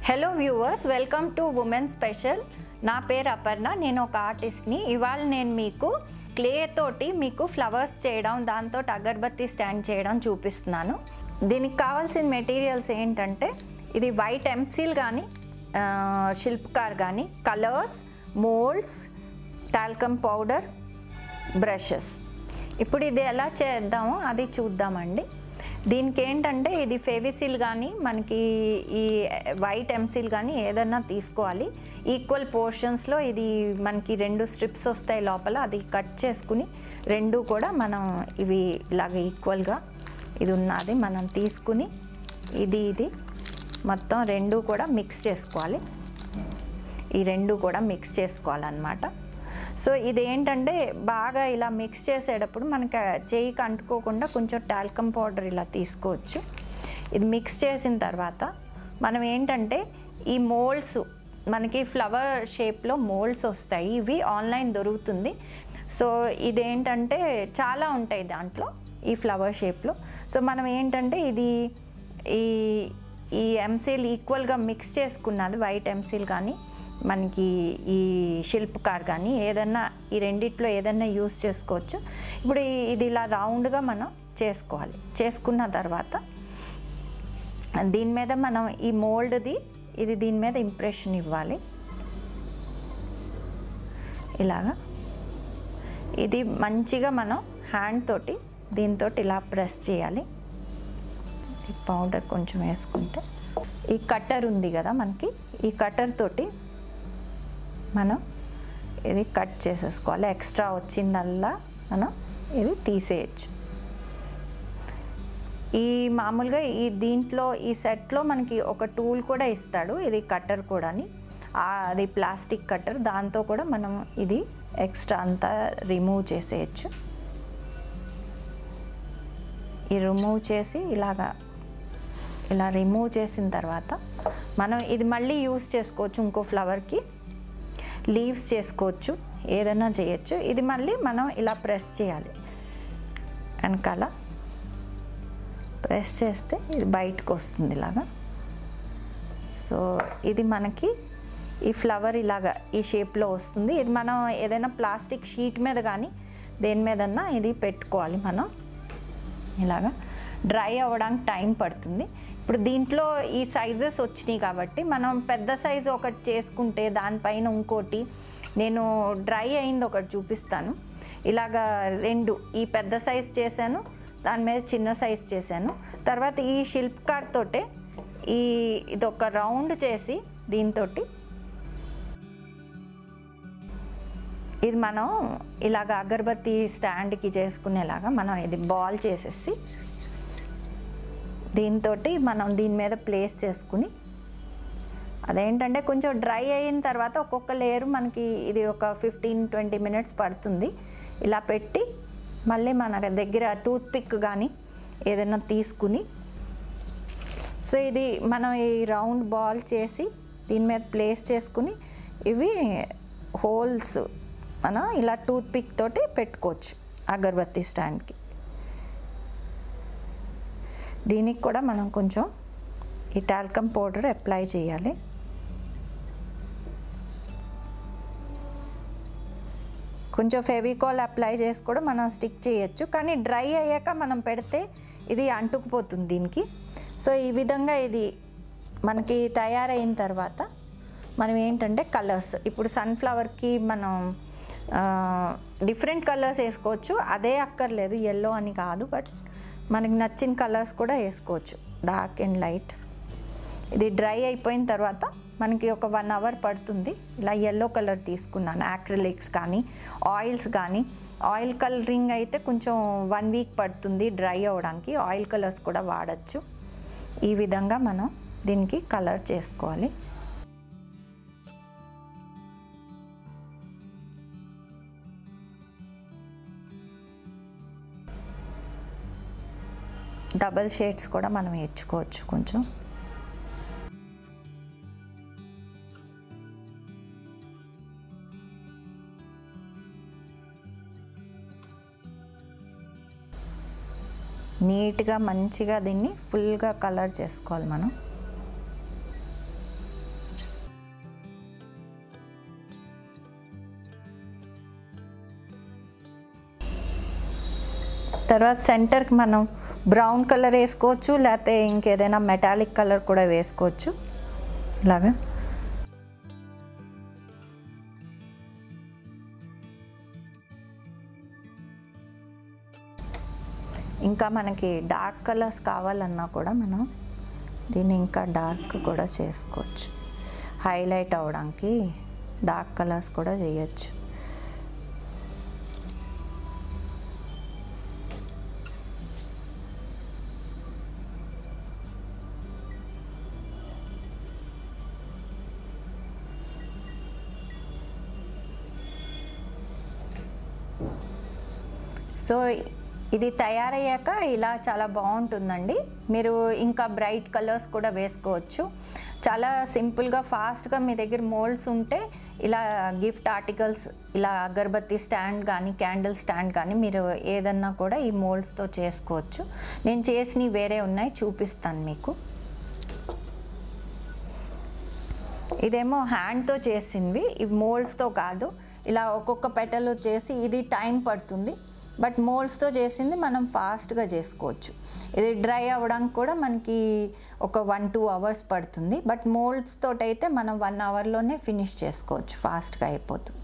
Hello viewers, welcome to women special. నా పేరు అపర్ణ, నేను ఒక ఆర్టిస్ట్ని. ఇవాళ నేను మీకు క్లే తోటి మీకు ఫ్లవర్స్ చేయడం, దాంతో అగరబత్తి స్టాండ్ చేయడం చూపిస్తున్నాను. దీనికి కావాల్సిన మెటీరియల్స్ ఏంటంటే, ఇది వైట్ ఎంసీల్ కానీ శిల్పకార్ కానీ, colours, moulds, talcum powder, brushes. ఇప్పుడు ఇది ఎలా చేద్దామో అది చూద్దామండి. దీనికి ఏంటంటే, ఇది ఫెవిసిల్ కానీ మనకి ఈ వైట్ ఎంసీల్ కానీ ఏదన్నా తీసుకోవాలి. ఈక్వల్ పోర్షన్స్లో ఇది మనకి 2 స్ట్రిప్స్ వస్తాయి లోపల, అది కట్ చేసుకుని 2 కూడా మనం ఇవి ఇలాగ ఈక్వల్గా ఇది ఉన్నది మనం తీసుకుని ఇది మొత్తం 2 కూడా మిక్స్ చేసుకోవాలి. ఈ 2 కూడా మిక్స్ చేసుకోవాలన్నమాట. సో ఇది ఏంటంటే, బాగా ఇలా మిక్స్ చేసేటప్పుడు మనకి చేయికి అంటుకోకుండా కొంచెం టాల్కమ్ పౌడర్ ఇలా తీసుకోవచ్చు. ఇది మిక్స్ చేసిన తర్వాత మనం ఏంటంటే, ఈ మోల్డ్స్ మనకి ఫ్లవర్ షేప్లో మోల్డ్స్ వస్తాయి, ఇవి ఆన్లైన్ దొరుకుతుంది. సో ఇదేంటంటే చాలా ఉంటాయి దాంట్లో ఈ ఫ్లవర్ షేప్లో. సో మనం ఏంటంటే ఇది ఈ ఎంసీల్ ఈక్వల్గా మిక్స్ చేసుకున్నది, వైట్ ఎంసీల్ కానీ మనకి ఈ శిల్పకార్ కానీ ఏదన్నా ఈ రెండిట్లో ఏదన్నా యూస్ చేసుకోవచ్చు. ఇప్పుడు ఇది ఇలా రౌండ్గా మనం చేసుకోవాలి. చేసుకున్న తర్వాత దీని మీద మనం ఈ మోల్డ్ది ఇది దీని మీద ఇంప్రెషన్ ఇవ్వాలి. ఇలాగా ఇది మంచిగా మనం హ్యాండ్ తోటి దీంతో ఇలా ప్రెస్ చేయాలి. ఈ పౌడర్ కొంచెం వేసుకుంటే, ఈ కట్టర్ ఉంది కదా మనకి, ఈ కట్టర్ తోటి మనం ఇది కట్ చేసేసుకోవాలి. ఎక్స్ట్రా వచ్చిందల్లా మనం ఇది తీసేయచ్చు. ఈ మామూలుగా ఈ దీంట్లో ఈ సెట్లో మనకి ఒక టూల్ కూడా ఇస్తాడు, ఇది కట్టర్ కూడాని, అది ప్లాస్టిక్ కట్టర్. దాంతో కూడా మనం ఇది ఎక్స్ట్రా అంతా రిమూవ్ చేసేయచ్చు. ఈ రిమూవ్ చేసి ఇలా రిమూవ్ చేసిన తర్వాత మనం ఇది మళ్ళీ యూస్ చేసుకోవచ్చు. ఇంకో ఫ్లవర్కి లీవ్స్ చేసుకోవచ్చు, ఏదైనా చేయొచ్చు. ఇది మళ్ళీ మనం ఇలా ప్రెస్ చేయాలి, వెనకాల ప్రెస్ చేస్తే ఇది బయటకు వస్తుంది ఇలాగా. సో ఇది మనకి ఈ ఫ్లవర్ ఇలాగా ఈ షేప్లో వస్తుంది. ఇది మనం ఏదైనా ప్లాస్టిక్ షీట్ మీద కానీ దేని మీదన్నా ఇది పెట్టుకోవాలి. మనం ఇలాగా డ్రై అవ్వడానికి టైం పడుతుంది. ఇప్పుడు దీంట్లో ఈ సైజెస్ వచ్చినాయి కాబట్టి మనం పెద్ద సైజు ఒకటి చేసుకుంటే దానిపైన ఇంకోటి, నేను డ్రై అయింది ఒకటి చూపిస్తాను. ఇలాగా 2 ఈ పెద్ద సైజ్ చేశాను, దాని మీద చిన్న సైజ్ చేశాను. తర్వాత ఈ శిల్పకార్ తోటే ఇదొక రౌండ్ చేసి దీంతో ఇది మనం ఇలాగ అగరబత్తి స్టాండ్కి చేసుకునేలాగా మనం ఇది బాల్ చేసేసి దీంతో మనం దీని మీద ప్లేస్ చేసుకుని, అదేంటంటే కొంచెం డ్రై అయిన తర్వాత ఒక్కొక్క లేయర్ మనకి ఇది ఒక 15-20 మినిట్స్ పడుతుంది. ఇలా పెట్టి మళ్ళీ మన దగ్గర టూత్ పిక్ కానీ ఏదైనా తీసుకుని, సో ఇది మనం ఈ రౌండ్ బాల్ చేసి దీని మీద ప్లేస్ చేసుకుని ఇవి హోల్స్ మనం ఇలా టూత్ పిక్ తోటి పెట్టుకోవచ్చు అగరబత్తి స్టాండ్కి. దీనికి కూడా మనం కొంచెం ఈ టాల్కమ్ పౌడర్ అప్లై చేయాలి. కొంచెం ఫెవికాల్ అప్లై చేసి కూడా మనం స్టిక్ చేయొచ్చు, కానీ డ్రై అయ్యాక మనం పెడితే ఇది అంటుకుపోతుంది దీనికి. సో ఈ విధంగా ఇది మనకి తయారైన తర్వాత మనం ఏంటంటే కలర్స్, ఇప్పుడు సన్ఫ్లవర్కి మనం డిఫరెంట్ కలర్స్ వేసుకోవచ్చు, అదే అక్కర్లేదు, ఎల్లో అని కాదు, బట్ మనకి నచ్చిన కలర్స్ కూడా వేసుకోవచ్చు, డార్క్ అండ్ లైట్. ఇది డ్రై అయిపోయిన తర్వాత మనకి ఒక 1 అవర్ పడుతుంది. ఇలా ఎల్లో కలర్ తీసుకున్నాను, యాక్రిలిక్స్ కానీ ఆయిల్స్ కానీ. ఆయిల్ కలరింగ్ అయితే కొంచెం 1 వీక్ పడుతుంది డ్రై అవ్వడానికి, ఆయిల్ కలర్స్ కూడా వాడచ్చు. ఈ విధంగా మనం దీనికి కలర్ చేసుకోవాలి. డబల్ షేడ్స్ కూడా మనం వేయించుకోవచ్చు కొంచెం. నీట్గా మంచిగా దీన్ని ఫుల్గా కలర్ చేసుకోవాలి మనం. తర్వాత సెంటర్కి మనం బ్రౌన్ కలర్ వేసుకోవచ్చు, లేకపోతే ఇంకేదైనా మెటాలిక్ కలర్ కూడా వేసుకోవచ్చు ఇలాగా. ఇంకా మనకి డార్క్ కలర్స్ కావాలన్నా కూడా మనం దీన్ని ఇంకా డార్క్ కూడా చేసుకోవచ్చు. హైలైట్ అవడానికి డార్క్ కలర్స్ కూడా చేయొచ్చు. సో ఇది తయారయ్యాక ఇలా చాలా బాగుంటుందండి. మీరు ఇంకా బ్రైట్ కలర్స్ కూడా వేసుకోవచ్చు. చాలా సింపుల్గా ఫాస్ట్గా మీ దగ్గర మోల్డ్స్ ఉంటే ఇలా గిఫ్ట్ ఆర్టికల్స్, ఇలా అగరబత్తి స్టాండ్ కానీ క్యాండిల్ స్టాండ్ కానీ మీరు ఏదన్నా కూడా ఈ మోల్డ్స్తో చేసుకోవచ్చు. నేను చేసినవి వేరే ఉన్నాయి, చూపిస్తాను మీకు. ఇదేమో హ్యాండ్తో చేసినవి, ఇవి మోల్డ్స్తో కాదు. ఇలా ఒక్కొక్క పెటల్ చేసి ఇది టైం పడుతుంది, బట్ మోల్డ్స్తో చేసింది మనం ఫాస్ట్గా చేసుకోవచ్చు. ఇది డ్రై అవ్వడానికి కూడా మనకి ఒక 1-2 అవర్స్ పడుతుంది, బట్ మోల్డ్స్ తోటి అయితే మనం 1 అవర్లోనే ఫినిష్ చేసుకోవచ్చు, ఫాస్ట్గా అయిపోతుంది.